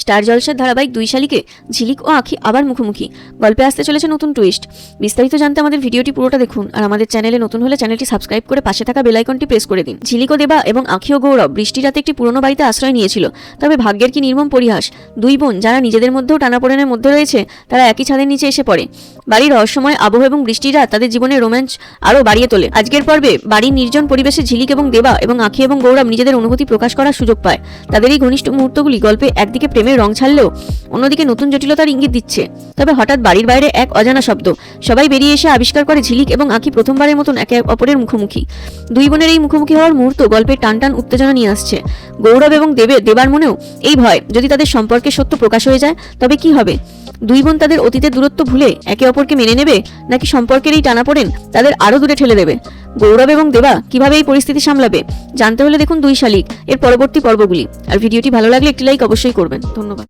Star জলসার ধারাবাহিক দুই শালিকে ঝিলিক ও আঁখি আবার মুখোমুখি। গল্পে আসতে চলেছে নতুন টুইস্ট। বিস্তারিত জানতে আমাদের ভিডিওটি পুরোটা দেখুন, আর আমাদের চ্যানেলে নতুন হলে চ্যানেলটি সাবস্ক্রাইব করে পাশে থাকা বেল আইকনটি প্রেস করে দিন। ঝিলিক ও দেবা এবং আঁখি ও গৌরব বৃষ্টি রাতে একটি পুরনো বাড়িতে আশ্রয় নিয়েছিল। তবে ভাগ্যের কি নির্মম পরিহাস, দুই বোন যারা নিজেদের মধ্যেও টানাপোড়েনের মধ্যে রয়েছে তারা একই ছাদের নিচে এসে পড়ে। বাড়ির রহস্যময় আবহ এবং বৃষ্টির রাত তাদের জীবনের রোম্যান্স আরও বাড়িয়ে তোলে। আজকের পর্বে বাড়ির নির্জন পরিবেশে ঝিলিক এবং দেবা এবং আঁখি এবং গৌরব নিজেদের অনুভূতি প্রকাশ করার সুযোগ পায়। তাদের এই ঘনিষ্ঠ মুহূর্তগুলি গল্পে একদিকে প্রেমের রং ছাড়লেও অন্যদিকে নতুন জটিলতার ইঙ্গিত দিচ্ছে। তবে হঠাৎ বাড়ির বাইরে এক অজানা শব্দ। সবাই বেরিয়ে এসে আবিষ্কার করে ঝিলিক এবং আঁখি প্রথমবারের মতন একে অপরের মুখোমুখি। দুই বোনের এই মুখোমুখি হওয়ার মুহূর্ত গল্পে টান টান উত্তেজনা নিয়ে আসছে। গৌরব এবং দেবার মনেও এই ভয়, যদি তাদের সম্পর্কে সত্য প্রকাশ হয়ে যায় তবে কি হবে। দুই বোন তাদের অতীতের দূরত্ব ভুলে একে অপরকে মেনে নেবে, নাকি সম্পর্কের এই টানাপোড়েন তাদের আরো দূরে ঠেলে দেবে। গৌরব এবং দেবা কিভাবে এই পরিস্থিতি সামলাবে জানতে হলে দেখুন দুই শালিক এর পরবর্তী পর্বগুলি। আর ভিডিওটি ভালো লাগলে একটি লাইক অবশ্যই করবেন। ধন্যবাদ।